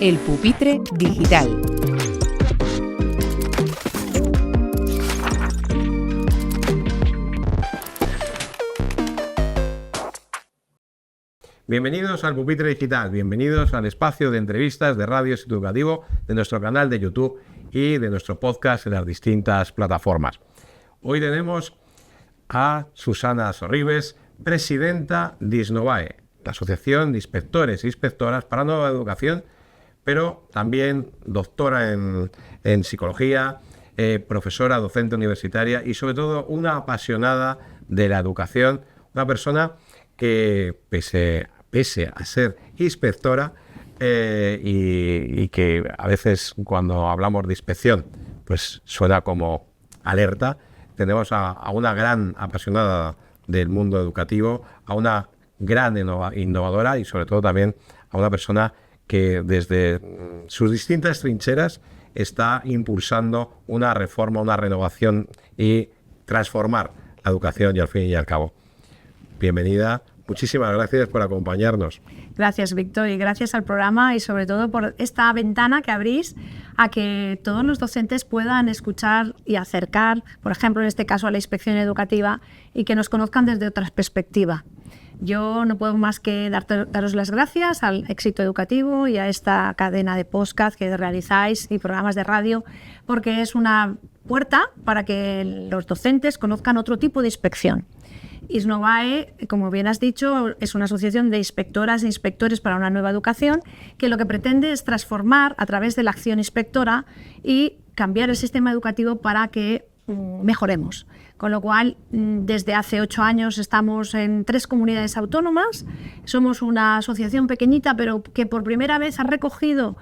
El pupitre digital. Bienvenidos al Pupitre Digital, bienvenidos al espacio de entrevistas de Radio Educativo de nuestro canal de YouTube y de nuestro podcast en las distintas plataformas. Hoy tenemos a Susana Sorribes, presidenta de ISNOVAE, la Asociación de Inspectores e Inspectoras para Nueva Educación, pero también doctora en psicología, profesora, docente universitaria y sobre todo una apasionada de la educación, una persona que pese a ser inspectora y que a veces cuando hablamos de inspección pues suena como alerta, tenemos a una gran apasionada del mundo educativo, a una gran innovadora y sobre todo también a una persona que desde sus distintas trincheras está impulsando una reforma, una renovación y transformar la educación y al fin y al cabo. Bienvenida. Muchísimas gracias por acompañarnos. Gracias, Víctor, y gracias al programa y sobre todo por esta ventana que abrís a que todos los docentes puedan escuchar y acercar, por ejemplo, en este caso a la inspección educativa y que nos conozcan desde otra perspectiva. Yo no puedo más que daros las gracias al Éxito Educativo y a esta cadena de podcast que realizáis y programas de radio, porque es una puerta para que los docentes conozcan otro tipo de inspección. ISNOVAE, como bien has dicho, es una asociación de inspectoras e inspectores para una nueva educación que lo que pretende es transformar a través de la acción inspectora y cambiar el sistema educativo para que mejoremos. Con lo cual, desde hace 8 años estamos en 3 comunidades autónomas. Somos una asociación pequeñita, pero que por primera vez ha recogido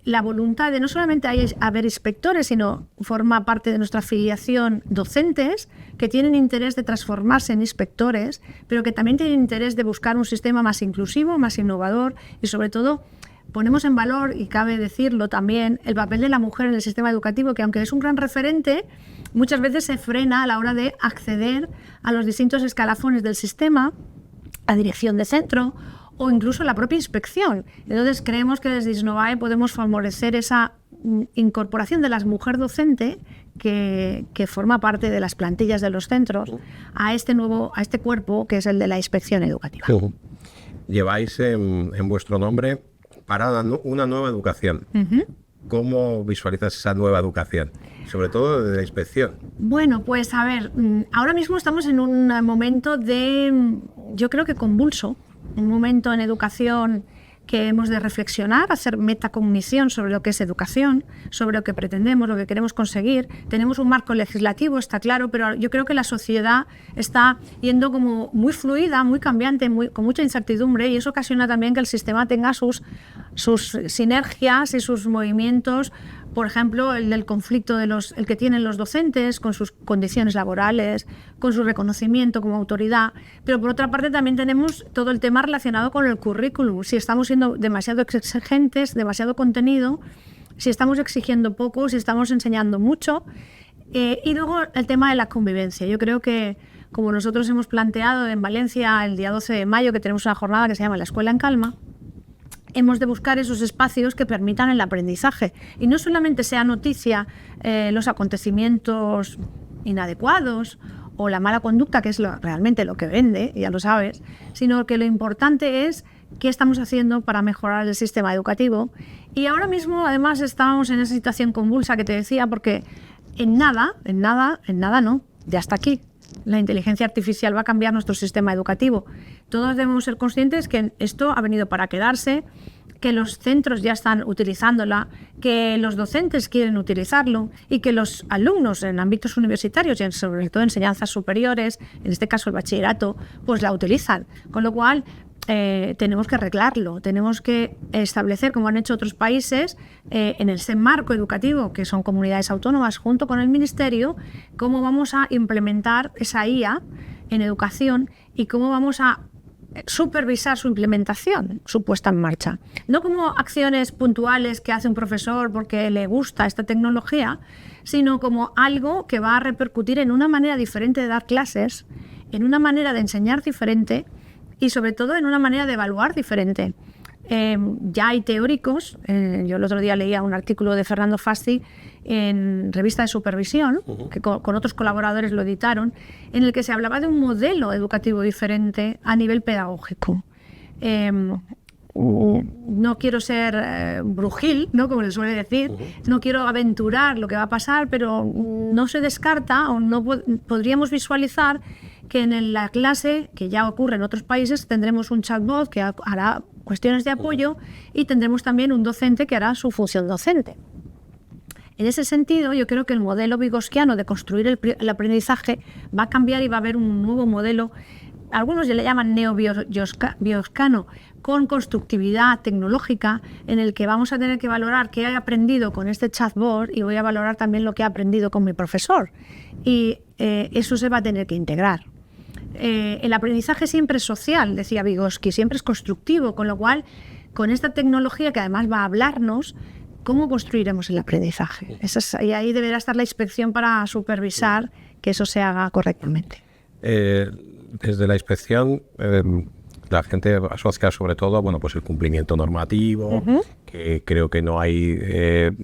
la voluntad de no solamente haber inspectores, sino forma parte de nuestra afiliación docentes que tienen interés de transformarse en inspectores, pero que también tienen interés de buscar un sistema más inclusivo, más innovador y sobre todo ponemos en valor, y cabe decirlo también, el papel de la mujer en el sistema educativo, que aunque es un gran referente, muchas veces se frena a la hora de acceder a los distintos escalafones del sistema, a dirección de centro o incluso la propia inspección. Entonces creemos que desde ISNOVAE podemos favorecer esa incorporación de la mujer docente que forma parte de las plantillas de los centros a este cuerpo que es el de la inspección educativa. Lleváis en vuestro nombre para una nueva educación. ¿Cómo visualizas esa nueva educación? Sobre todo de la inspección. Bueno, pues a ver, ahora mismo estamos en un momento yo creo que convulso, un momento en educación que hemos de reflexionar, hacer metacognición sobre lo que es educación, sobre lo que pretendemos, lo que queremos conseguir. Tenemos un marco legislativo, está claro, pero yo creo que la sociedad está yendo como muy fluida, muy cambiante, con mucha incertidumbre, y eso ocasiona también que el sistema tenga sus sinergias y sus movimientos. Por ejemplo, el del conflicto el que tienen los docentes con sus condiciones laborales, con su reconocimiento como autoridad. Pero por otra parte también tenemos todo el tema relacionado con el currículum. Si estamos siendo demasiado exigentes, demasiado contenido, si estamos exigiendo poco, si estamos enseñando mucho. Y luego el tema de la convivencia. Yo creo que, como nosotros hemos planteado en Valencia el día 12 de mayo, que tenemos una jornada que se llama La Escuela en Calma, hemos de buscar esos espacios que permitan el aprendizaje y no solamente sea noticia los acontecimientos inadecuados o la mala conducta, que es realmente lo que vende, ya lo sabes, sino que lo importante es qué estamos haciendo para mejorar el sistema educativo. Y ahora mismo además estamos en esa situación convulsa que te decía, porque en nada no, ya está aquí. La inteligencia artificial va a cambiar nuestro sistema educativo. Todos debemos ser conscientes que esto ha venido para quedarse, que los centros ya están utilizándola, que los docentes quieren utilizarlo y que los alumnos en ámbitos universitarios y sobre todo enseñanzas superiores, en este caso el bachillerato, pues la utilizan. Con lo cual tenemos que arreglarlo, tenemos que establecer, como han hecho otros países, en ese marco educativo, que son comunidades autónomas, junto con el Ministerio, cómo vamos a implementar esa IA en educación y cómo vamos a supervisar su implementación, su puesta en marcha. No como acciones puntuales que hace un profesor porque le gusta esta tecnología, sino como algo que va a repercutir en una manera diferente de dar clases, en una manera de enseñar diferente y sobre todo en una manera de evaluar diferente. Ya hay teóricos, yo el otro día leía un artículo de Fernando Fasti en Revista de Supervisión, que con otros colaboradores lo editaron, en el que se hablaba de un modelo educativo diferente a nivel pedagógico. No quiero ser brujil, ¿no?, como se suele decir, no quiero aventurar lo que va a pasar, pero no se descarta o no podríamos visualizar que en la clase, que ya ocurre en otros países, tendremos un chatbot que hará cuestiones de apoyo y tendremos también un docente que hará su función docente. En ese sentido, yo creo que el modelo vygotsquiano de construir el aprendizaje va a cambiar y va a haber un nuevo modelo. Algunos ya le llaman neo-vygotsquiano, con constructividad tecnológica, en el que vamos a tener que valorar qué he aprendido con este chatbot y voy a valorar también lo que he aprendido con mi profesor. Y eso se va a tener que integrar. El aprendizaje siempre es social, decía Vygotsky, siempre es constructivo, con lo cual, con esta tecnología que además va a hablarnos, ¿cómo construiremos el aprendizaje? Y ahí deberá estar la inspección para supervisar que eso se haga correctamente. Desde la inspección, la gente asocia sobre todo, bueno, pues el cumplimiento normativo, que creo que no hay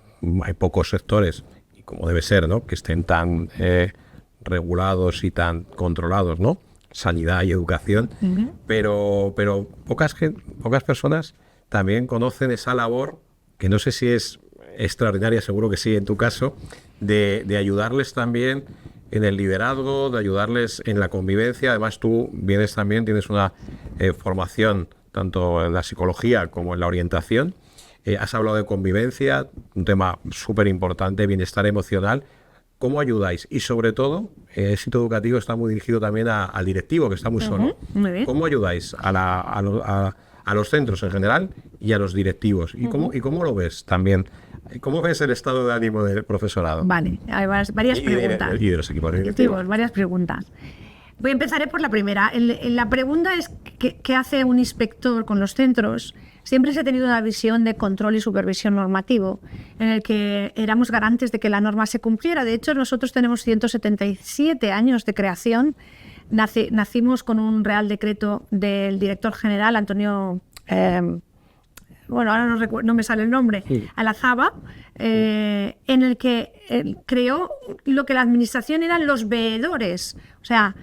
pocos sectores, y como debe ser, ¿no?, que estén tan regulados y tan controlados, ¿no? Sanidad y educación, pero pocas personas también conocen esa labor, que no sé si es extraordinaria, seguro que sí en tu caso, de ayudarles también en el liderazgo, de ayudarles en la convivencia. Además, tú tienes una formación tanto en la psicología como en la orientación. Has hablado de convivencia, un tema súper importante, bienestar emocional. ¿Cómo ayudáis? Y sobre todo, éxito educativo está muy dirigido también al directivo, que está muy solo. Muy bien. ¿Cómo ayudáis a los centros en general y a los directivos? ¿Y cómo lo ves también? ¿Cómo ves el estado de ánimo del profesorado? Vale, hay varias preguntas. Y de los equipos directivos. Varias preguntas. Empezaré por la primera. La pregunta es ¿qué hace un inspector con los centros? Siempre se ha tenido una visión de control y supervisión normativo, en el que éramos garantes de que la norma se cumpliera. De hecho, nosotros tenemos 177 años de creación. Nacimos con un Real Decreto del director general, Antonio... ahora no me sale el nombre, Alazaba, en el que creó lo que la administración eran los veedores, o sea,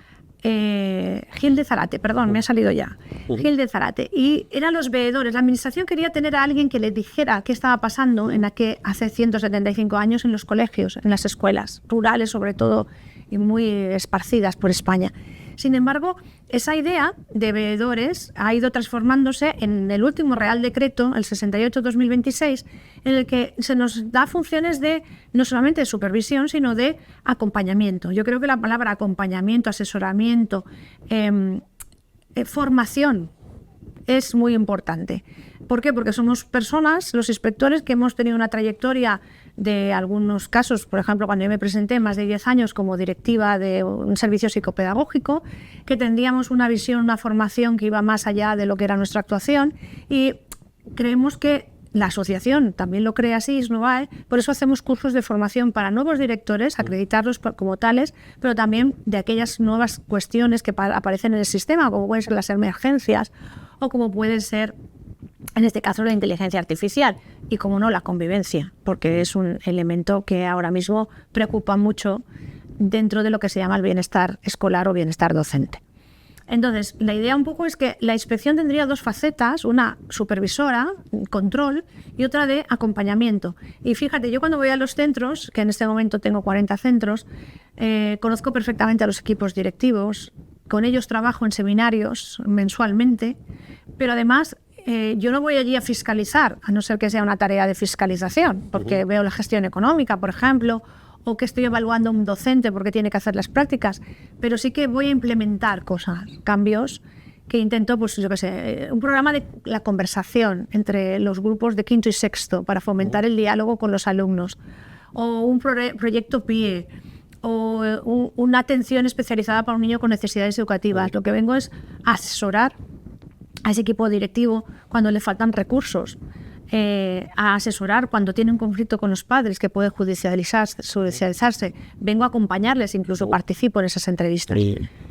Gil de Zárate, perdón, me ha salido ya, Gil de Zárate, y eran los veedores. La administración quería tener a alguien que le dijera qué estaba pasando hace 175 años en los colegios, en las escuelas rurales sobre todo, y muy esparcidas por España. Sin embargo, esa idea de veedores ha ido transformándose en el último Real Decreto, el 68-2026, en el que se nos da funciones no solamente de supervisión, sino de acompañamiento. Yo creo que la palabra acompañamiento, asesoramiento, formación es muy importante. ¿Por qué? Porque somos personas, los inspectores, que hemos tenido una trayectoria de algunos casos, por ejemplo, cuando yo me presenté más de 10 años como directiva de un servicio psicopedagógico, que tendríamos una visión, una formación que iba más allá de lo que era nuestra actuación, y creemos que la asociación también lo cree así, SNOVAE, por eso hacemos cursos de formación para nuevos directores, acreditarlos como tales, pero también de aquellas nuevas cuestiones que aparecen en el sistema, como pueden ser las emergencias o como pueden ser, en este caso, la inteligencia artificial y, como no, la convivencia, porque es un elemento que ahora mismo preocupa mucho dentro de lo que se llama el bienestar escolar o bienestar docente. Entonces, la idea un poco es que la inspección tendría dos facetas, una supervisora, control, y otra de acompañamiento. Y fíjate, yo cuando voy a los centros, que en este momento tengo 40 centros, conozco perfectamente a los equipos directivos, con ellos trabajo en seminarios mensualmente, pero además yo no voy allí a fiscalizar, a no ser que sea una tarea de fiscalización, porque veo la gestión económica, por ejemplo, o que estoy evaluando a un docente porque tiene que hacer las prácticas, pero sí que voy a implementar cosas, cambios que intento, pues yo qué sé, un programa de la conversación entre los grupos de quinto y sexto para fomentar el diálogo con los alumnos, o un proyecto PIE, o una atención especializada para un niño con necesidades educativas. Lo que vengo es a asesorar a ese equipo directivo cuando le faltan recursos, a asesorar cuando tiene un conflicto con los padres que puede judicializarse. Vengo a acompañarles, incluso participo en esas entrevistas.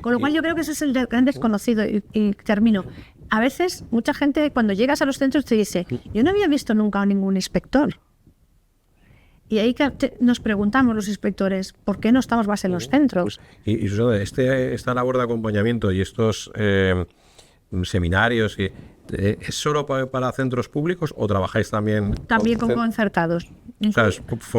Con lo cual yo creo que ese es el gran desconocido, y termino. a veces mucha gente cuando llegas a los centros te dice, yo no había visto nunca a ningún inspector. Y ahí nos preguntamos los inspectores, ¿por qué no estamos más en los centros? Y Susana, esta labor de acompañamiento y estos seminarios, ¿es solo para centros públicos o trabajáis también? También con concertados. Claro,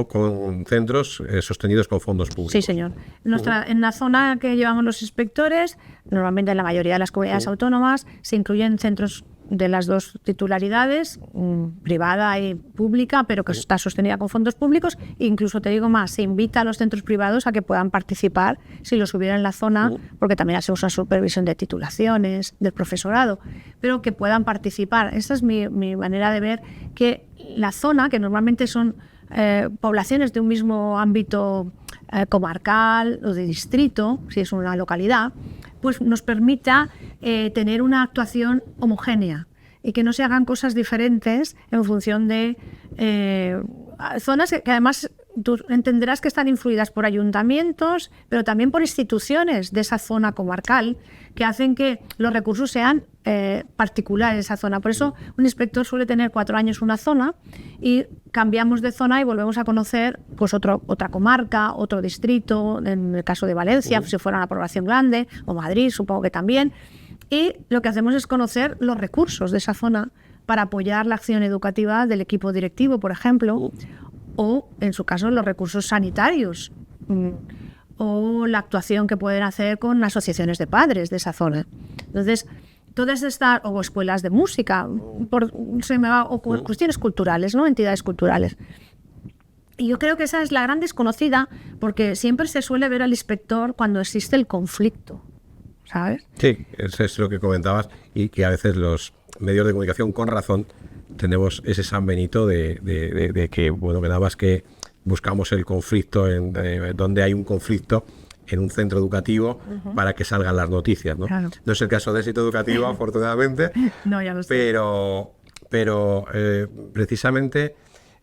con centros sostenidos con fondos públicos. Sí, señor. En la zona que llevamos los inspectores, normalmente en la mayoría de las comunidades autónomas, se incluyen centros de las dos titularidades, privada y pública, pero que está sostenida con fondos públicos. E incluso te digo más, se invita a los centros privados a que puedan participar si los hubiera en la zona, porque también hacemos una supervisión de titulaciones, del profesorado, pero que puedan participar. Esa es mi manera de ver que la zona, que normalmente son poblaciones de un mismo ámbito comarcal o de distrito, si es una localidad, pues nos permita tener una actuación homogénea y que no se hagan cosas diferentes en función de zonas que además tú entenderás que están influidas por ayuntamientos, pero también por instituciones de esa zona comarcal que hacen que los recursos sean particulares de esa zona. Por eso un inspector suele tener 4 años una zona y cambiamos de zona y volvemos a conocer pues otra comarca, otro distrito, en el caso de Valencia, si fuera una población grande, o Madrid, supongo que también. Y lo que hacemos es conocer los recursos de esa zona para apoyar la acción educativa del equipo directivo, por ejemplo, o, en su caso, los recursos sanitarios, o la actuación que pueden hacer con asociaciones de padres de esa zona. Entonces, todas estas, o escuelas de música, o cuestiones culturales, ¿no? Entidades culturales. Y yo creo que esa es la gran desconocida, porque siempre se suele ver al inspector cuando existe el conflicto, ¿sabes? Sí, eso es lo que comentabas, y que a veces los medios de comunicación, con razón, tenemos ese San Benito de que, bueno, que nada más que buscamos el conflicto donde hay un conflicto en un centro educativo para que salgan las noticias, ¿no? Claro. No es el caso de éxito educativo, afortunadamente, no, ya lo sé. pero precisamente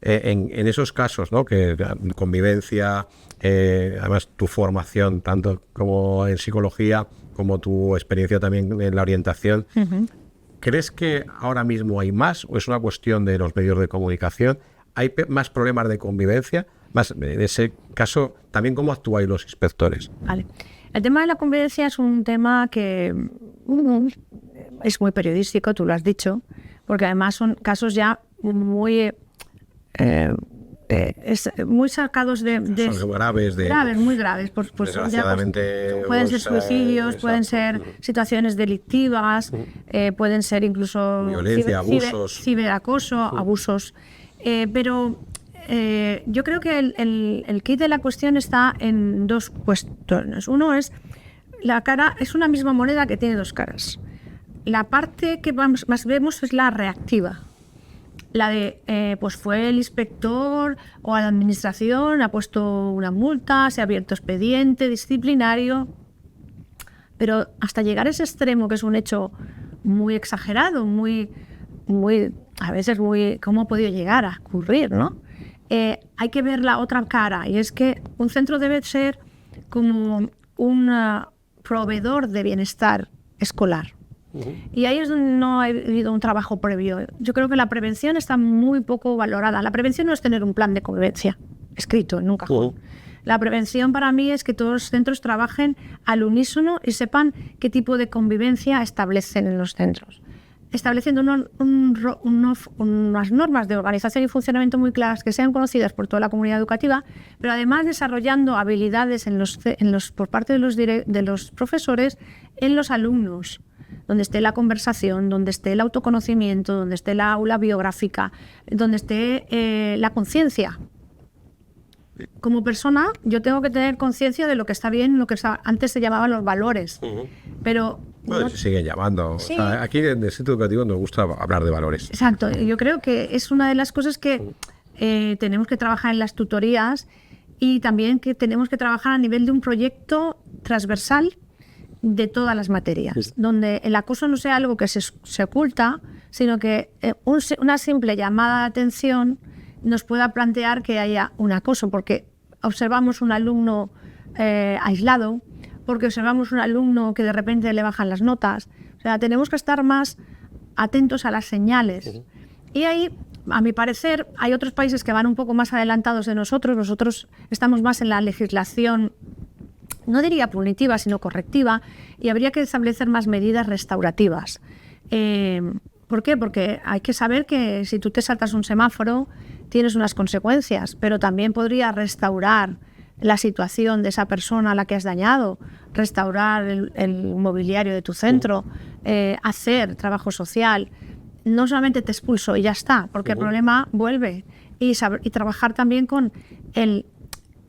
en esos casos, ¿no? Que convivencia, además tu formación, tanto como en psicología, como tu experiencia también en la orientación, ¿crees que ahora mismo hay más o es una cuestión de los medios de comunicación? ¿Hay más problemas de convivencia? Más, en ese caso, también ¿cómo actúan los inspectores? Vale. El tema de la convivencia es un tema que es muy periodístico, tú lo has dicho, porque además son casos ya muy sacados de son graves, muy graves. Pues desgraciadamente, ya, pueden ser suicidios, pueden ser situaciones delictivas, pueden ser incluso violencia, abusos, ciberacoso, abusos. Pero yo creo que el kit de la cuestión está en dos cuestiones. Uno es, la cara es una misma moneda que tiene dos caras. La parte que más vemos es la reactiva. La de, pues fue el inspector o la administración, ha puesto una multa, se ha abierto expediente disciplinario, pero hasta llegar a ese extremo, que es un hecho muy exagerado, muy a veces muy, ¿cómo ha podido llegar a ocurrir, no? Hay que ver la otra cara, y es que un centro debe ser como un proveedor de bienestar escolar. Y ahí es donde no ha habido un trabajo previo. Yo creo que la prevención está muy poco valorada. La prevención no es tener un plan de convivencia escrito en un cajón. La prevención para mí es que todos los centros trabajen al unísono y sepan qué tipo de convivencia establecen en los centros, estableciendo unas normas de organización y funcionamiento muy claras que sean conocidas por toda la comunidad educativa, pero además desarrollando habilidades por parte de los profesores en los alumnos, donde esté la conversación, donde esté el autoconocimiento, donde esté la aula biográfica, donde esté la conciencia. Como persona, yo tengo que tener conciencia de lo que está bien, lo que antes se llamaban los valores. Pero bueno, se siguen llamando. Sí. O sea, aquí en el centro educativo nos gusta hablar de valores. Exacto. Yo creo que es una de las cosas que tenemos que trabajar en las tutorías, y también que tenemos que trabajar a nivel de un proyecto transversal de todas las materias, donde el acoso no sea algo que se oculta, sino que una simple llamada de atención nos pueda plantear que haya un acoso, porque observamos un alumno aislado, porque observamos un alumno que de repente le bajan las notas. O sea, tenemos que estar más atentos a las señales. Y ahí, a mi parecer, hay otros países que van un poco más adelantados de nosotros. Nosotros estamos más en la legislación, no diría punitiva, sino correctiva, y habría que establecer más medidas restaurativas. ¿Por qué? Porque hay que saber que si tú te saltas un semáforo, tienes unas consecuencias, pero también podría restaurar la situación de esa persona a la que has dañado, restaurar el mobiliario de tu centro, hacer trabajo social. No solamente te expulso y ya está, porque el problema vuelve. Y trabajar también con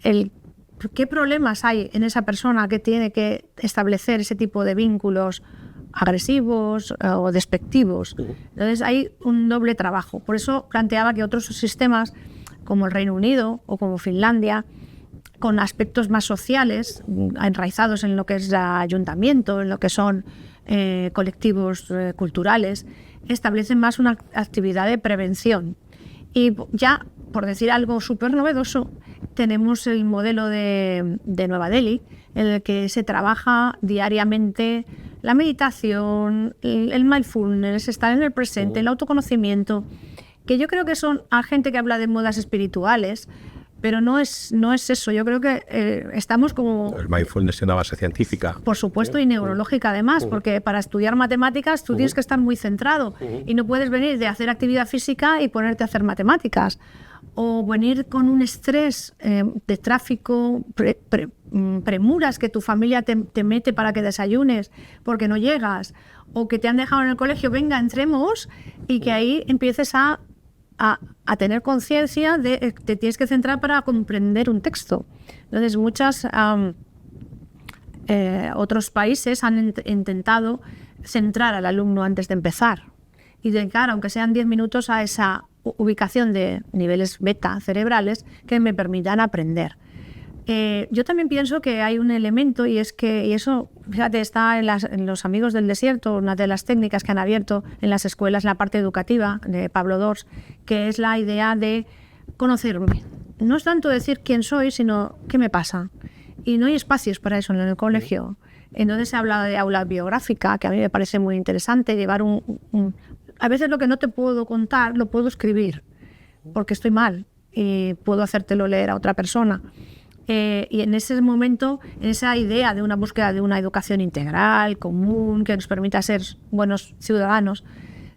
qué problemas hay en esa persona que tiene que establecer ese tipo de vínculos agresivos o despectivos. Entonces hay un doble trabajo. Por eso planteaba que otros sistemas, como el Reino Unido o como Finlandia, con aspectos más sociales, enraizados en lo que es el ayuntamiento, en lo que son colectivos culturales, establecen más una actividad de prevención. Y ya, por decir algo súper novedoso, tenemos el modelo de Nueva Delhi, en el que se trabaja diariamente la meditación, el mindfulness, estar en el presente, el autoconocimiento, que yo creo que son a gente que habla de modas espirituales, pero no es eso. Yo creo que estamos como... El mindfulness es una base científica. Por supuesto, y neurológica además, porque para estudiar matemáticas tú tienes que estar muy centrado y no puedes venir de hacer actividad física y ponerte a hacer matemáticas. O venir con un estrés de tráfico, premuras que tu familia te mete para que desayunes porque no llegas, o que te han dejado en el colegio, venga, entremos, y que ahí empieces a tener conciencia de que te tienes que centrar para comprender un texto. Entonces, otros países han intentado centrar al alumno antes de empezar y dedicar, aunque sean 10 minutos, a esa ubicación de niveles beta cerebrales que me permitan aprender. Yo también pienso que hay un elemento, y es que, y eso, fíjate, está en los Amigos del Desierto, una de las técnicas que han abierto en las escuelas, en la parte educativa de Pablo Dors, que es la idea de conocerme. No es tanto decir quién soy, sino qué me pasa. Y no hay espacios para eso en el colegio. Entonces se habla de aula biográfica, que a mí me parece muy interesante, llevar a veces lo que no te puedo contar lo puedo escribir, porque estoy mal y puedo hacértelo leer a otra persona. Y en ese momento, en esa idea de una búsqueda de una educación integral, común, que nos permita ser buenos ciudadanos,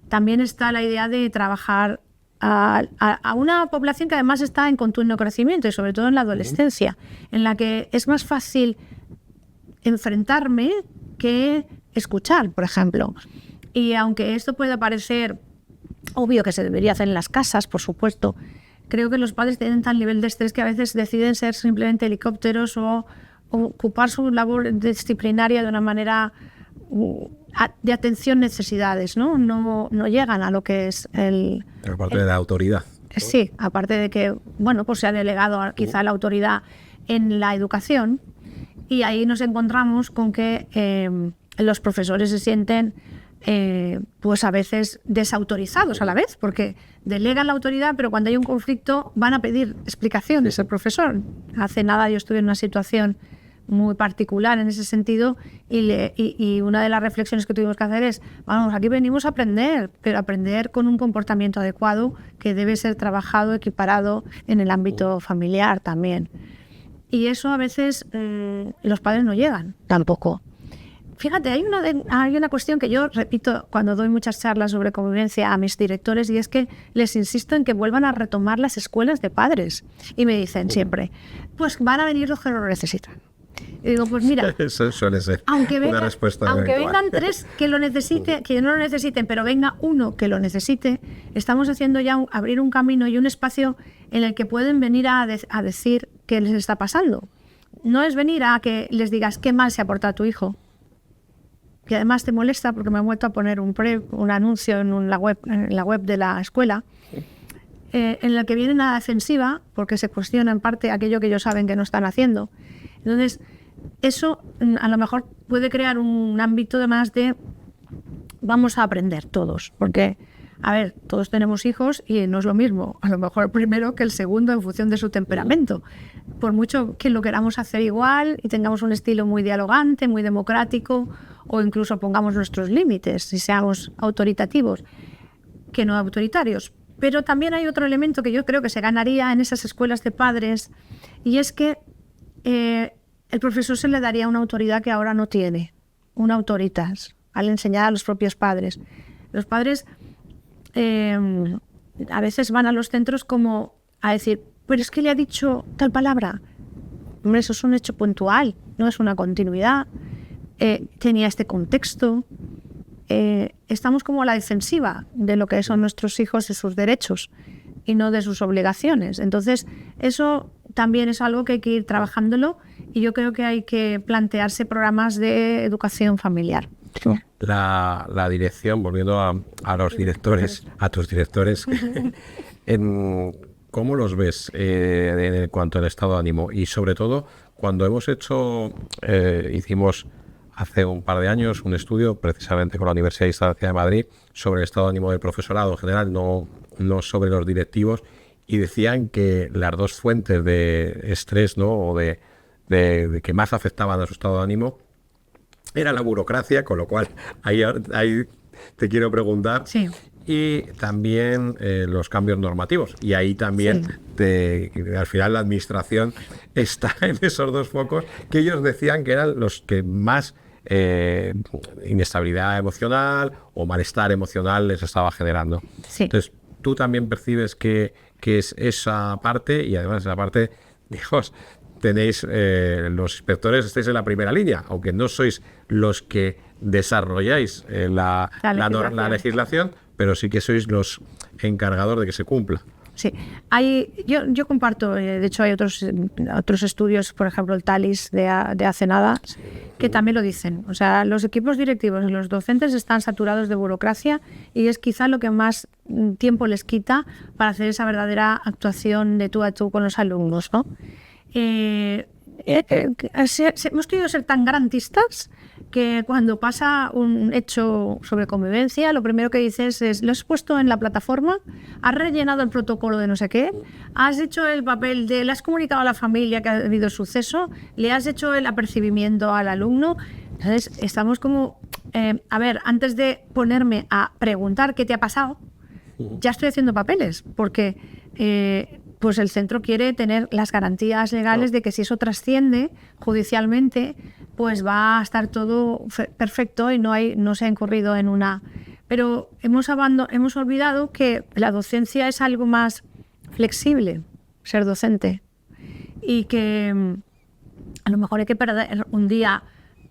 también está la idea de trabajar a una población que además está en continuo crecimiento, y sobre todo en la adolescencia, en la que es más fácil enfrentarme que escuchar, por ejemplo. Y aunque esto pueda parecer obvio que se debería hacer en las casas, por supuesto, creo que los padres tienen tal nivel de estrés que a veces deciden ser simplemente helicópteros o ocupar su labor disciplinaria de una manera de atención necesidades, ¿no? No llegan a lo que es Pero aparte de la autoridad. Sí, aparte de que, bueno, pues se ha delegado quizá la autoridad en la educación, y ahí nos encontramos con que los profesores se sienten pues a veces desautorizados a la vez, porque delegan la autoridad, pero cuando hay un conflicto van a pedir explicaciones al profesor. Hace nada yo estuve en una situación muy particular en ese sentido, y una de las reflexiones que tuvimos que hacer es, vamos, aquí venimos a aprender, pero aprender con un comportamiento adecuado que debe ser trabajado, equiparado en el ámbito familiar también. Y eso a veces los padres no llegan tampoco. Fíjate, hay una cuestión que yo repito cuando doy muchas charlas sobre convivencia a mis directores, y es que les insisto en que vuelvan a retomar las escuelas de padres. Y me dicen siempre, pues van a venir los que lo necesitan. Y digo, pues mira, eso suele ser una respuesta. Aunque vengan 3 que no lo necesiten, pero venga uno que lo necesite, estamos haciendo ya abrir un camino y un espacio en el que pueden venir a decir qué les está pasando. No es venir a que les digas qué mal se ha portado tu hijo, que además te molesta porque me han vuelto a poner un anuncio en la web de la escuela, en el que vienen a la defensiva porque se cuestiona en parte aquello que ellos saben que no están haciendo. Entonces, eso a lo mejor puede crear un ámbito de más de vamos a aprender todos, porque, a ver, todos tenemos hijos y no es lo mismo, a lo mejor el primero que el segundo en función de su temperamento. Por mucho que lo queramos hacer igual y tengamos un estilo muy dialogante, muy democrático, o incluso pongamos nuestros límites y seamos autoritativos que no autoritarios. Pero también hay otro elemento que yo creo que se ganaría en esas escuelas de padres, y es que el profesor se le daría una autoridad que ahora no tiene, una autoritas, al enseñar a los propios padres. Los padres a veces van a los centros como a decir, pero es que le ha dicho tal palabra. Hombre, eso es un hecho puntual, no es una continuidad. Tenía este contexto. Estamos como a la defensiva de lo que son nuestros hijos y sus derechos y no de sus obligaciones. Entonces, eso también es algo que hay que ir trabajándolo, y yo creo que hay que plantearse programas de educación familiar. La dirección, volviendo a los directores, a tus directores, ¿cómo los ves en cuanto al estado de ánimo? Y sobre todo, cuando hicimos hace un par de años un estudio precisamente con la Universidad de Distancia de Madrid sobre el estado de ánimo del profesorado en general, no sobre los directivos, y decían que las dos fuentes de estrés, ¿no?, o de que más afectaban a su estado de ánimo era la burocracia, con lo cual ahí te quiero preguntar. Sí. Y también los cambios normativos. Y ahí también, al final, la administración está en esos dos focos que ellos decían que eran los que más inestabilidad emocional o malestar emocional les estaba generando. Sí. Entonces, tú también percibes que es esa parte, y además esa parte, Dios, tenéis, los inspectores estáis en la primera línea, aunque no sois los que desarrolláis la legislación, pero sí que sois los encargados de que se cumpla. Sí, yo comparto, de hecho hay otros estudios, por ejemplo el TALIS de hace nada, que también lo dicen. O sea, los equipos directivos y los docentes están saturados de burocracia, y es quizá lo que más tiempo les quita para hacer esa verdadera actuación de tú a tú con los alumnos, ¿no? Hemos querido ser tan garantistas que cuando pasa un hecho sobre convivencia, lo primero que dices es: lo has puesto en la plataforma, has rellenado el protocolo de no sé qué, has hecho el papel le has comunicado a la familia que ha habido suceso, le has hecho el apercibimiento al alumno. Entonces estamos como, a ver, antes de ponerme a preguntar qué te ha pasado, ya estoy haciendo papeles, porque pues el centro quiere tener las garantías legales de que si eso trasciende judicialmente, pues va a estar todo perfecto y no se ha incurrido en una... Pero hemos olvidado que la docencia es algo más flexible, ser docente, y que a lo mejor hay que perder un día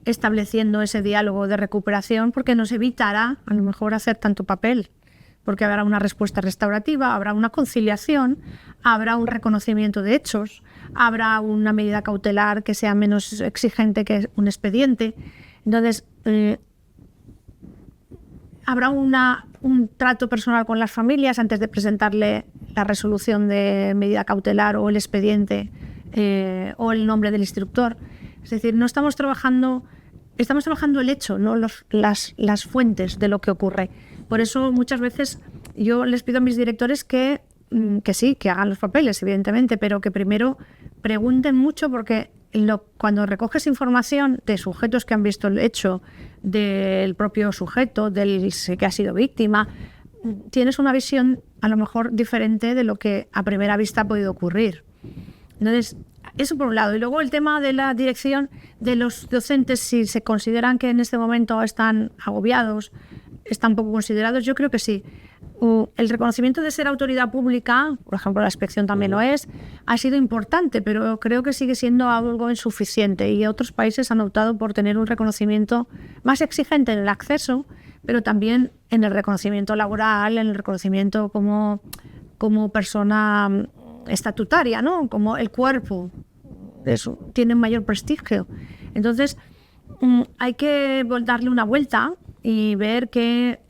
estableciendo ese diálogo de recuperación, porque nos evitará a lo mejor hacer tanto papel, porque habrá una respuesta restaurativa, habrá una conciliación, habrá un reconocimiento de hechos, habrá una medida cautelar que sea menos exigente que un expediente. Entonces, habrá un trato personal con las familias antes de presentarle la resolución de medida cautelar o el expediente o el nombre del instructor. Es decir, no estamos trabajando el hecho, no las fuentes de lo que ocurre. Por eso muchas veces yo les pido a mis directores que sí, que hagan los papeles, evidentemente, pero que primero pregunten mucho, porque cuando recoges información de sujetos que han visto el hecho, del propio sujeto, del que ha sido víctima, tienes una visión a lo mejor diferente de lo que a primera vista ha podido ocurrir. Entonces, eso por un lado. Y luego el tema de la dirección de los docentes, si se consideran que en este momento están agobiados, están poco considerados, yo creo que sí. El reconocimiento de ser autoridad pública, por ejemplo la inspección también lo es, ha sido importante, pero creo que sigue siendo algo insuficiente, y otros países han optado por tener un reconocimiento más exigente en el acceso, pero también en el reconocimiento laboral, en el reconocimiento como persona estatutaria, ¿no? Como el cuerpo, eso tiene mayor prestigio. Entonces hay que darle una vuelta y ver que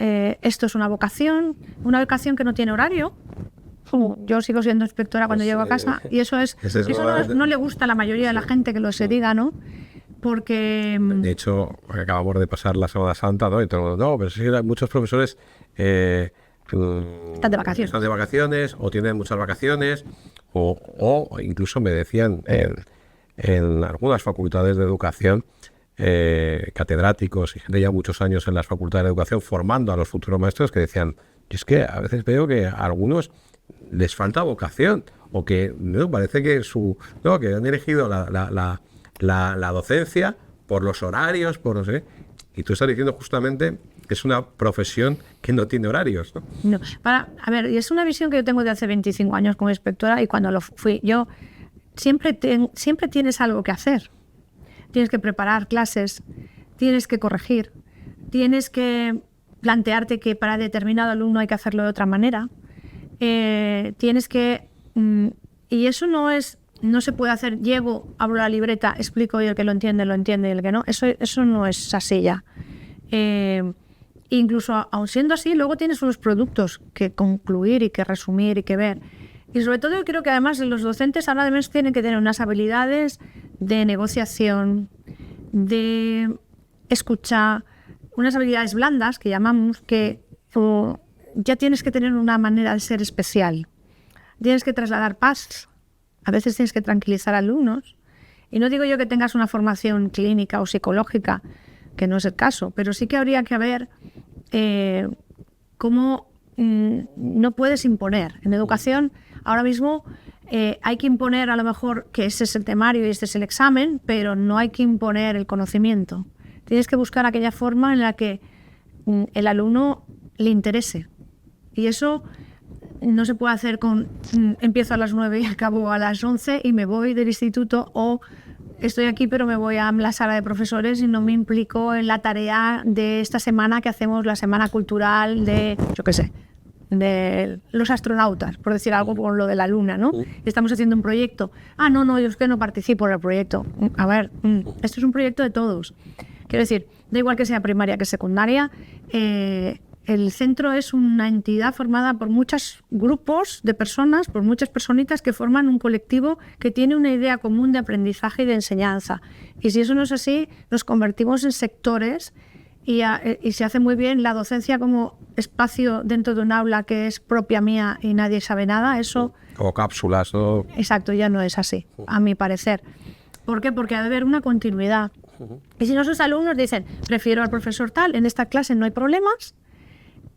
esto es una vocación que no tiene horario. Yo sigo siendo inspectora cuando llego a casa, y eso no le gusta a la mayoría de la gente que lo se diga, ¿no? Porque... De hecho, acabamos de pasar la Semana Santa, ¿no? Y todo, no, pero sí, muchos profesores están de vacaciones o tienen muchas vacaciones, o incluso me decían en algunas facultades de educación catedráticos y gente ya muchos años en las facultades de educación formando a los futuros maestros que decían, es que a veces veo que a algunos les falta vocación o que no parece que que han elegido la docencia por los horarios, por no sé, y tú estás diciendo justamente que es una profesión que no tiene horarios, ¿no? No, a ver, y es una visión que yo tengo de hace 25 años como inspectora, y cuando lo fui yo, siempre tienes algo que hacer. Tienes que preparar clases, tienes que corregir, tienes que plantearte que para determinado alumno hay que hacerlo de otra manera. Tienes que... y eso no se puede hacer, llego, abro la libreta, explico y el que lo entiende, y el que no. Eso no es así ya. Incluso aun siendo así, luego tienes unos productos que concluir y que resumir y que ver. Y sobre todo yo creo que además los docentes ahora además tienen que tener unas habilidades de negociación, de escucha, unas habilidades blandas que llamamos, que ya tienes que tener una manera de ser especial. Tienes que trasladar paz, a veces tienes que tranquilizar a alumnos. Y no digo yo que tengas una formación clínica o psicológica, que no es el caso, pero sí que habría que ver cómo no puedes imponer. En educación, ahora mismo hay que imponer a lo mejor que ese es el temario y este es el examen, pero no hay que imponer el conocimiento. Tienes que buscar aquella forma en la que el alumno le interese. Y eso no se puede hacer con empiezo a las 9 y acabo a las 11 y me voy del instituto, o estoy aquí pero me voy a la sala de profesores y no me implico en la tarea de esta semana que hacemos la semana cultural de, yo qué sé, de los astronautas, por decir algo con lo de la luna, ¿no? Estamos haciendo un proyecto. No, yo es que no participo en el proyecto. A ver, esto es un proyecto de todos. Quiero decir, da igual que sea primaria que secundaria, el centro es una entidad formada por muchos grupos de personas, por muchas personitas que forman un colectivo que tiene una idea común de aprendizaje y de enseñanza. Y si eso no es así, nos convertimos en sectores y se hace muy bien la docencia como espacio dentro de un aula que es propia mía y nadie sabe nada. Eso... O cápsulas, ¿no? Exacto, ya no es así, a mi parecer. ¿Por qué? Porque ha de haber una continuidad. Y si no, sus alumnos dicen, prefiero al profesor tal, en esta clase no hay problemas,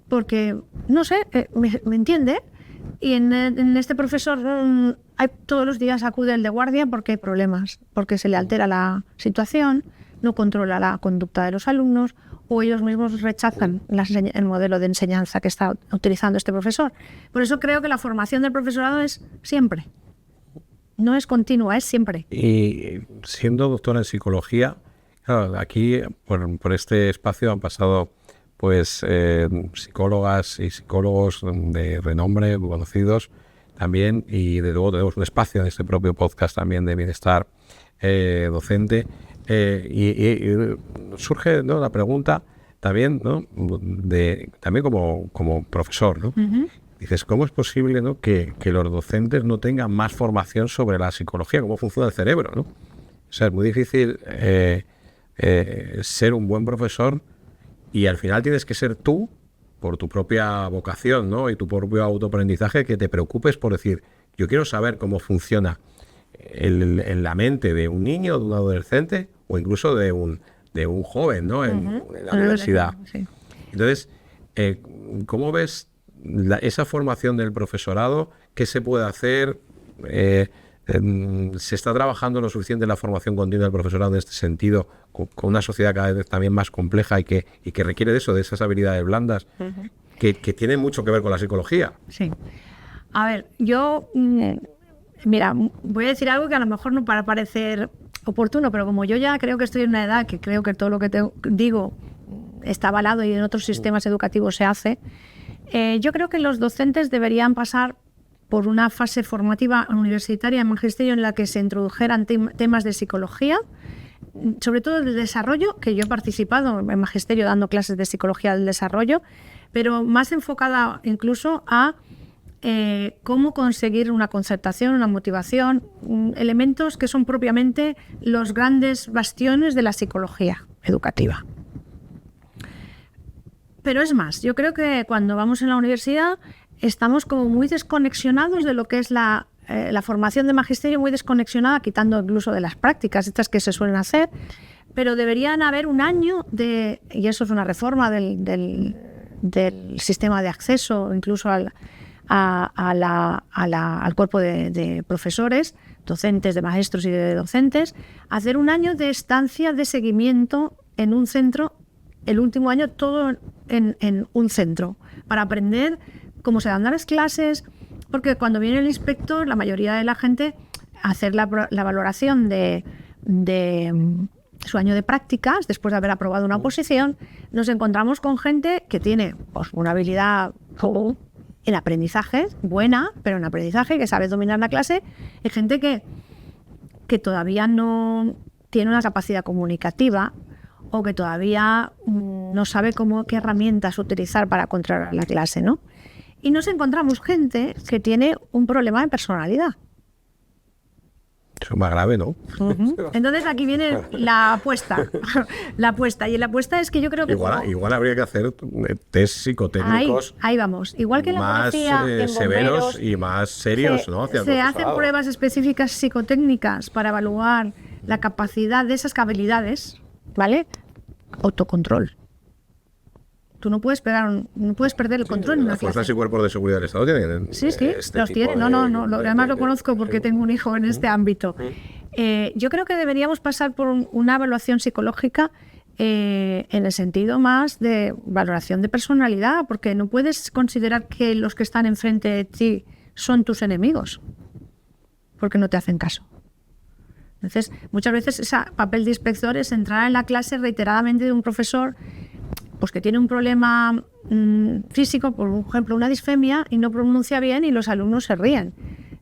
porque, no sé, me entiende, y en este profesor todos los días acude el de guardia porque hay problemas, porque se le altera la situación, no controla la conducta de los alumnos, o ellos mismos rechazan el modelo de enseñanza que está utilizando este profesor. Por eso creo que la formación del profesorado es siempre. No es continua, es siempre. Y siendo doctora en psicología, claro, aquí por este espacio han pasado pues psicólogas y psicólogos de renombre, conocidos también, y de luego tenemos un espacio en este propio podcast también de bienestar docente, y surge, ¿no?, la pregunta también, ¿no?, también como profesor, ¿no? Dices, ¿cómo es posible, ¿no?, que los docentes no tengan más formación sobre la psicología, cómo funciona el cerebro, ¿no? O sea, es muy difícil ser un buen profesor y al final tienes que ser tú, por tu propia vocación, ¿no?, y tu propio autoaprendizaje, que te preocupes por decir, yo quiero saber cómo funciona en la mente de un niño, de un adolescente o incluso de un joven, ¿no?, en la universidad. Sí. Entonces, ¿cómo ves esa formación del profesorado? ¿Qué se puede hacer? ¿Se está trabajando lo suficiente en la formación continua del profesorado en este sentido, con una sociedad cada vez también más compleja y que requiere de eso, de esas habilidades blandas, que tienen mucho que ver con la psicología? Sí. A ver, yo, mira, voy a decir algo que a lo mejor no para parecer oportuno, pero como yo ya creo que estoy en una edad que creo que todo lo que digo está avalado y en otros sistemas educativos se hace, yo creo que los docentes deberían pasar por una fase formativa universitaria en magisterio en la que se introdujeran temas de psicología, sobre todo del desarrollo, que yo he participado en magisterio dando clases de psicología del desarrollo, pero más enfocada incluso a cómo conseguir una concertación, una motivación, elementos que son propiamente los grandes bastiones de la psicología educativa. Pero es más, yo creo que cuando vamos en la universidad estamos como muy desconexionados de lo que es la formación de magisterio, muy desconexionada, quitando incluso de las prácticas estas que se suelen hacer, pero deberían haber un año de, y eso es una reforma del sistema de acceso, incluso al cuerpo de profesores, docentes, de maestros y de docentes, hacer un año de estancia de seguimiento en un centro, el último año todo en un centro, para aprender cómo se dan las clases, porque cuando viene el inspector, la mayoría de la gente hacer la valoración de su año de prácticas, después de haber aprobado una oposición, nos encontramos con gente que tiene pues, una habilidad en aprendizaje, buena, pero en aprendizaje, que sabe dominar la clase, y gente que todavía no tiene una capacidad comunicativa o que todavía no sabe qué herramientas utilizar para controlar la clase, ¿no? Y nos encontramos gente que tiene un problema de personalidad. Eso es más grave, ¿no? Entonces aquí viene la apuesta. La apuesta. Y la apuesta es que yo creo que... Igual habría que hacer test psicotécnicos ahí vamos. Igual que más severos y más serios, ¿no? Se hacen pruebas específicas psicotécnicas para evaluar la capacidad de esas habilidades, ¿vale? Autocontrol. Tú no puedes perder el control en una clase. Fuerzas y cuerpos de seguridad del Estado tienen. Sí, los tienen. Además lo conozco porque tengo un hijo en este ámbito. Yo creo que deberíamos pasar por una evaluación psicológica en el sentido más de valoración de personalidad, porque no puedes considerar que los que están enfrente de ti son tus enemigos, porque no te hacen caso. Entonces, muchas veces ese papel de inspector es entrar en la clase reiteradamente de un profesor pues que tiene un problema físico, por ejemplo una disfemia, y no pronuncia bien y los alumnos se ríen.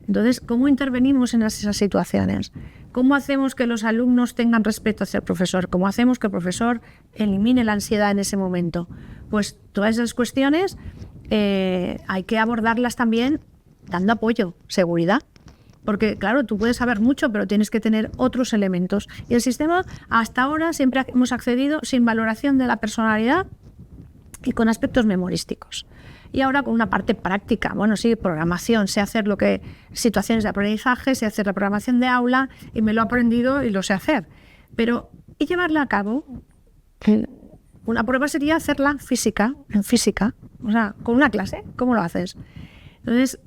Entonces, ¿cómo intervenimos en esas situaciones? ¿Cómo hacemos que los alumnos tengan respeto hacia el profesor? ¿Cómo hacemos que el profesor elimine la ansiedad en ese momento? Pues todas esas cuestiones hay que abordarlas también dando apoyo, seguridad. Porque, claro, tú puedes saber mucho, pero tienes que tener otros elementos. Y el sistema, hasta ahora, siempre hemos accedido sin valoración de la personalidad y con aspectos memorísticos. Y ahora con una parte práctica. Bueno, sí, programación, sé hacer situaciones de aprendizaje, sé hacer la programación de aula y me lo he aprendido y lo sé hacer. Pero, ¿y llevarla a cabo? Una prueba sería hacerla en física, o sea, con una clase. ¿Cómo lo haces? Entonces,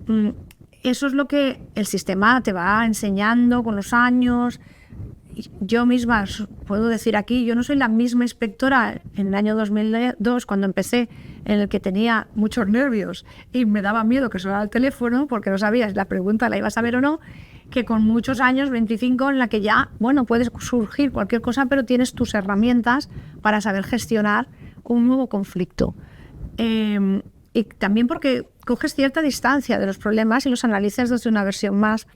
eso es lo que el sistema te va enseñando con los años. Yo misma puedo decir aquí, yo no soy la misma inspectora en el año 2002, cuando empecé, en el que tenía muchos nervios y me daba miedo que sonara el teléfono porque no sabías la pregunta la ibas a ver o no, que con muchos años, 25, en la que ya, bueno, puedes surgir cualquier cosa, pero tienes tus herramientas para saber gestionar un nuevo conflicto. Y también porque coges cierta distancia de los problemas y los analizas desde una versión más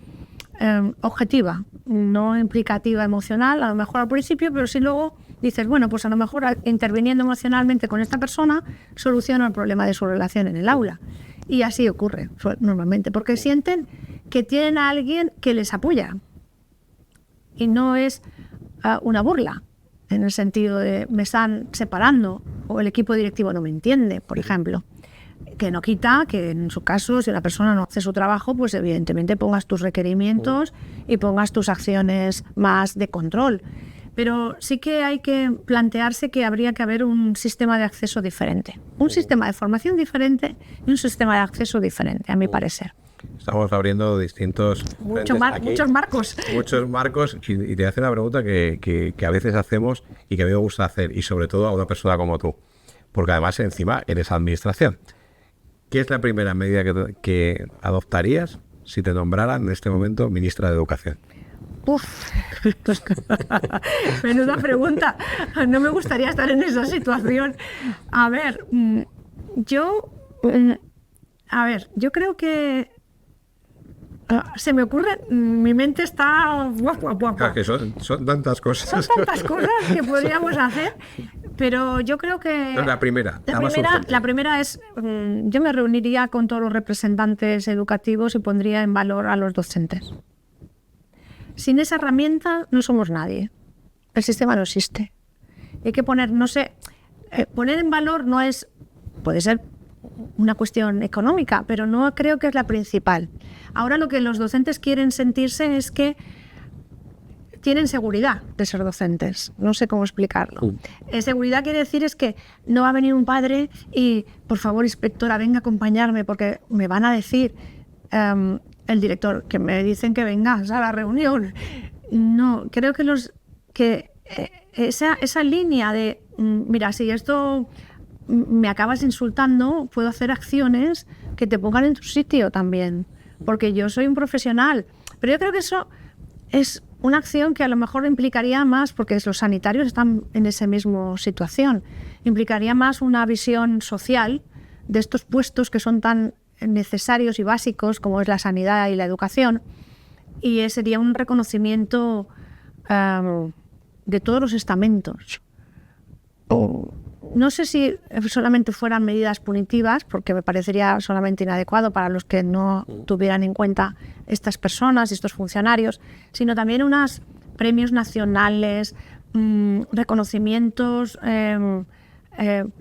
objetiva, no implicativa, emocional, a lo mejor al principio, pero si luego dices, bueno, pues a lo mejor interviniendo emocionalmente con esta persona soluciona el problema de su relación en el aula. Y así ocurre normalmente, porque sienten que tienen a alguien que les apoya. Y no es una burla, en el sentido de me están separando o el equipo directivo no me entiende, por ejemplo. Que no quita que en su caso, si una persona no hace su trabajo, pues evidentemente pongas tus requerimientos y pongas tus acciones más de control. Pero sí que hay que plantearse que habría que haber un sistema de acceso diferente. Un sistema de formación diferente y un sistema de acceso diferente, a mi parecer. Estamos abriendo distintos... Muchos marcos. Muchos marcos. Y te hace una pregunta que a veces hacemos y que a mí me gusta hacer, y sobre todo a una persona como tú. Porque además encima eres administración. ¿Qué es la primera medida que adoptarías si te nombraran en este momento ministra de Educación? Uf, menuda pregunta. No me gustaría estar en esa situación. A ver, yo creo que se me ocurre, mi mente está guapa. Claro, que son tantas cosas. Son tantas cosas que podríamos hacer, pero yo creo que... No, la primera es, yo me reuniría con todos los representantes educativos y pondría en valor a los docentes. Sin esa herramienta no somos nadie. El sistema no existe. Hay que poner, poner en valor no es, puede ser una cuestión económica, pero no creo que es la principal. Ahora lo que los docentes quieren sentirse es que tienen seguridad de ser docentes. No sé cómo explicarlo. Seguridad quiere decir es que no va a venir un padre y, por favor, inspectora, venga a acompañarme porque me van a decir el director que me dicen que vengas a la reunión. No, creo que esa línea de, mira, si esto me acabas insultando, puedo hacer acciones que te pongan en tu sitio también, porque yo soy un profesional. Pero yo creo que eso es una acción que a lo mejor implicaría más, porque los sanitarios están en esa misma situación, implicaría más una visión social de estos puestos que son tan necesarios y básicos como es la sanidad y la educación, y sería un reconocimiento de todos los estamentos. No sé si solamente fueran medidas punitivas, porque me parecería solamente inadecuado para los que no tuvieran en cuenta estas personas y estos funcionarios, sino también unos premios nacionales, reconocimientos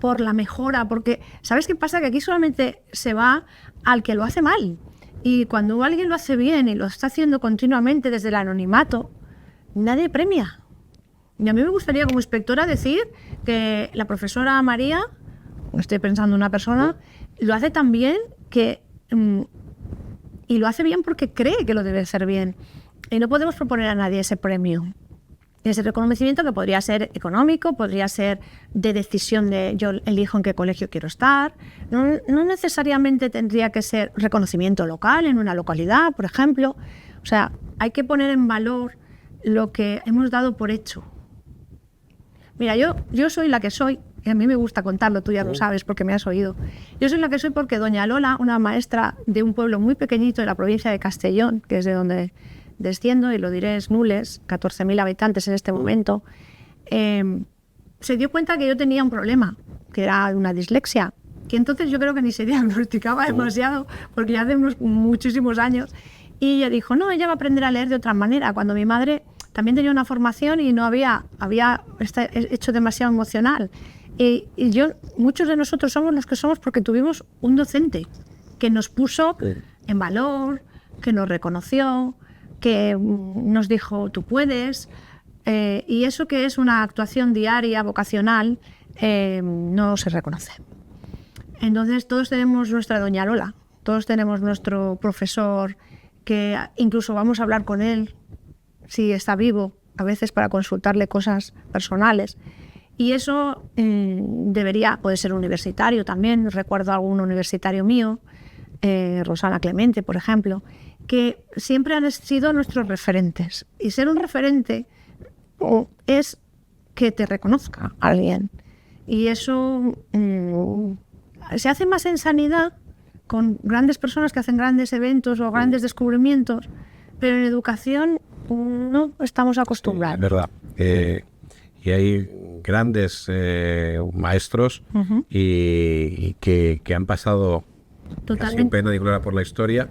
por la mejora, porque ¿sabes qué pasa? Que aquí solamente se va al que lo hace mal, y cuando alguien lo hace bien y lo está haciendo continuamente desde el anonimato, nadie premia. Y a mí me gustaría como inspectora decir que la profesora María, estoy pensando en una persona, lo hace tan bien que, y lo hace bien porque cree que lo debe hacer bien. Y no podemos proponer a nadie ese premio, ese reconocimiento, que podría ser económico, podría ser de decisión de yo elijo en qué colegio quiero estar. No necesariamente tendría que ser reconocimiento local en una localidad, por ejemplo. O sea, hay que poner en valor lo que hemos dado por hecho. Mira, yo soy la que soy, y a mí me gusta contarlo, tú ya lo sabes porque me has oído. Yo soy la que soy porque doña Lola, una maestra de un pueblo muy pequeñito de la provincia de Castellón, que es de donde desciendo, y lo diré, es Nules, 14.000 habitantes en este momento, se dio cuenta que yo tenía un problema, que era una dislexia, que entonces yo creo que ni se diagnosticaba demasiado, porque ya hace muchísimos años, y ella dijo, no, ella va a aprender a leer de otra manera, cuando mi madre también tenía una formación y no había hecho demasiado emocional. Y muchos de nosotros somos los que somos porque tuvimos un docente que nos puso en valor, que nos reconoció, que nos dijo, tú puedes, y eso que es una actuación diaria, vocacional, no se reconoce. Entonces todos tenemos nuestra doña Lola, todos tenemos nuestro profesor, que incluso vamos a hablar con él, si está vivo, a veces para consultarle cosas personales. Y eso puede ser universitario también. Recuerdo a algún universitario mío, Rosana Clemente, por ejemplo, que siempre han sido nuestros referentes. Y ser un referente es que te reconozca alguien. Y eso se hace más en sanidad, con grandes personas que hacen grandes eventos o grandes descubrimientos, pero en educación no estamos acostumbrados. Es verdad. Y hay grandes maestros y que han pasado sin pena ni gloria por la historia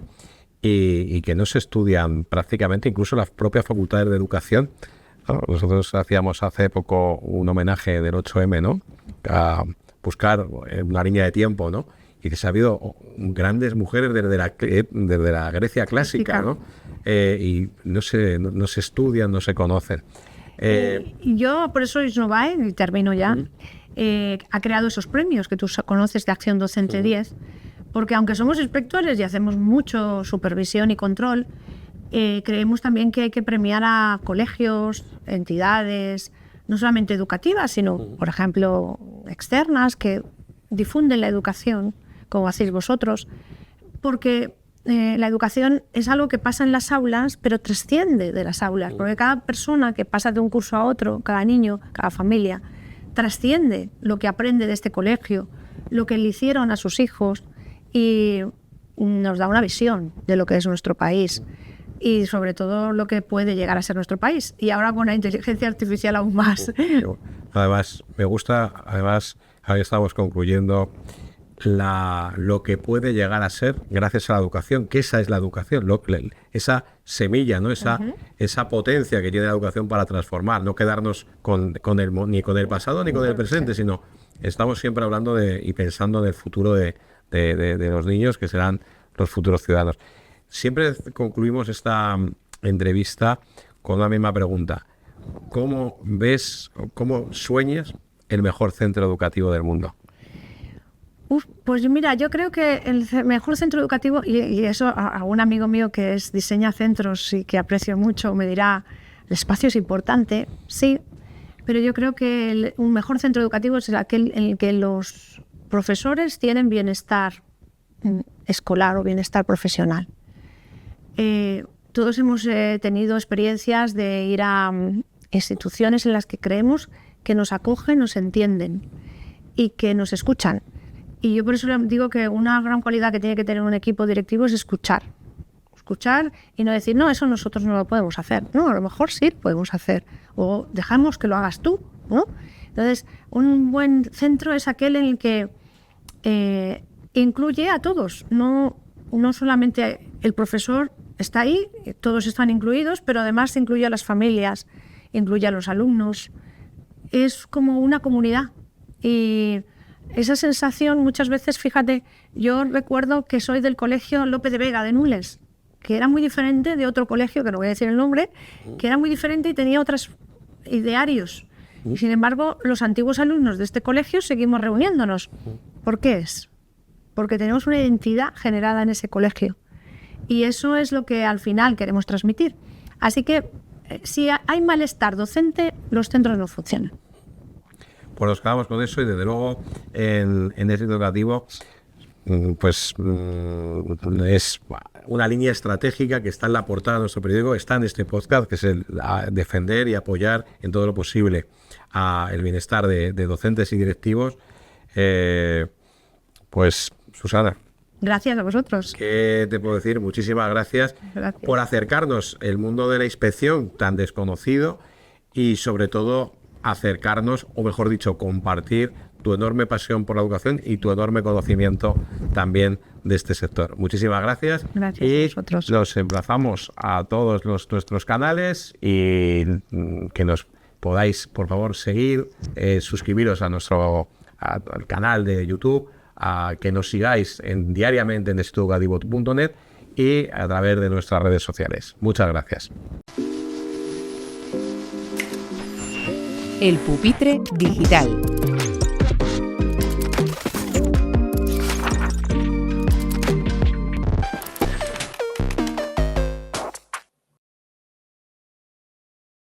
y que no se estudian prácticamente, incluso las propias facultades de educación. Claro, nosotros hacíamos hace poco un homenaje del 8M, ¿no? A buscar una línea de tiempo, ¿no? Y que se ha habido grandes mujeres desde la Grecia clásica, ¿no? Y no se estudian, no se conocen. Yo, por eso Isnovae, y termino ya, ha creado esos premios que tú conoces de Acción Docente 10, porque aunque somos inspectores y hacemos mucho supervisión y control, creemos también que hay que premiar a colegios, entidades, no solamente educativas, sino, por ejemplo, externas, que difunden la educación, como hacéis vosotros, porque la educación es algo que pasa en las aulas, pero trasciende de las aulas, porque cada persona que pasa de un curso a otro, cada niño, cada familia, trasciende lo que aprende de este colegio, lo que le hicieron a sus hijos, y nos da una visión de lo que es nuestro país y sobre todo lo que puede llegar a ser nuestro país. Y ahora con la inteligencia artificial aún más. Además, me gusta, ahora estamos concluyendo lo que puede llegar a ser gracias a la educación, que esa es la educación, esa semilla, ¿no? Esa potencia que tiene la educación para transformar, no quedarnos ni con el pasado ni con el presente, sino estamos siempre hablando y pensando en el futuro de los niños, que serán los futuros ciudadanos. Siempre concluimos esta entrevista con la misma pregunta. ¿Cómo ves o cómo sueñas el mejor centro educativo del mundo? Pues mira, yo creo que el mejor centro educativo, y eso a un amigo mío que diseña centros y que aprecio mucho me dirá, el espacio es importante, sí, pero yo creo que un mejor centro educativo es aquel en el que los profesores tienen bienestar escolar o bienestar profesional. Todos hemos tenido experiencias de ir a instituciones en las que creemos que nos acogen, nos entienden y que nos escuchan. Y yo por eso digo que una gran cualidad que tiene que tener un equipo directivo es escuchar. Escuchar y no decir, no, eso nosotros no lo podemos hacer. No, a lo mejor sí lo podemos hacer. O dejamos que lo hagas tú, ¿no? Entonces, un buen centro es aquel en el que incluye a todos. No solamente el profesor está ahí, todos están incluidos, pero además incluye a las familias, incluye a los alumnos. Es como una comunidad. Y esa sensación muchas veces, fíjate, yo recuerdo que soy del colegio Lope de Vega de Nules, que era muy diferente de otro colegio, que no voy a decir el nombre, que era muy diferente y tenía otros idearios. Y sin embargo, los antiguos alumnos de este colegio seguimos reuniéndonos. ¿Por qué es? Porque tenemos una identidad generada en ese colegio. Y eso es lo que al final queremos transmitir. Así que si hay malestar docente, los centros no funcionan. Pues nos quedamos con eso y desde luego en el centro educativo pues es una línea estratégica que está en la portada de nuestro periódico, está en este podcast, que es el defender y apoyar en todo lo posible el bienestar de docentes y directivos. Pues Susana, gracias a vosotros. ¿Qué te puedo decir? Muchísimas gracias por acercarnos el mundo de la inspección tan desconocido y sobre todo acercarnos, o mejor dicho, compartir tu enorme pasión por la educación y tu enorme conocimiento también de este sector. Muchísimas gracias. Gracias y a vosotros. Los emplazamos a todos nuestros canales y que nos podáis, por favor, seguir, suscribiros a al canal de YouTube, a que nos sigáis diariamente en estudoeducativo.net y a través de nuestras redes sociales. Muchas gracias. El Pupitre Digital.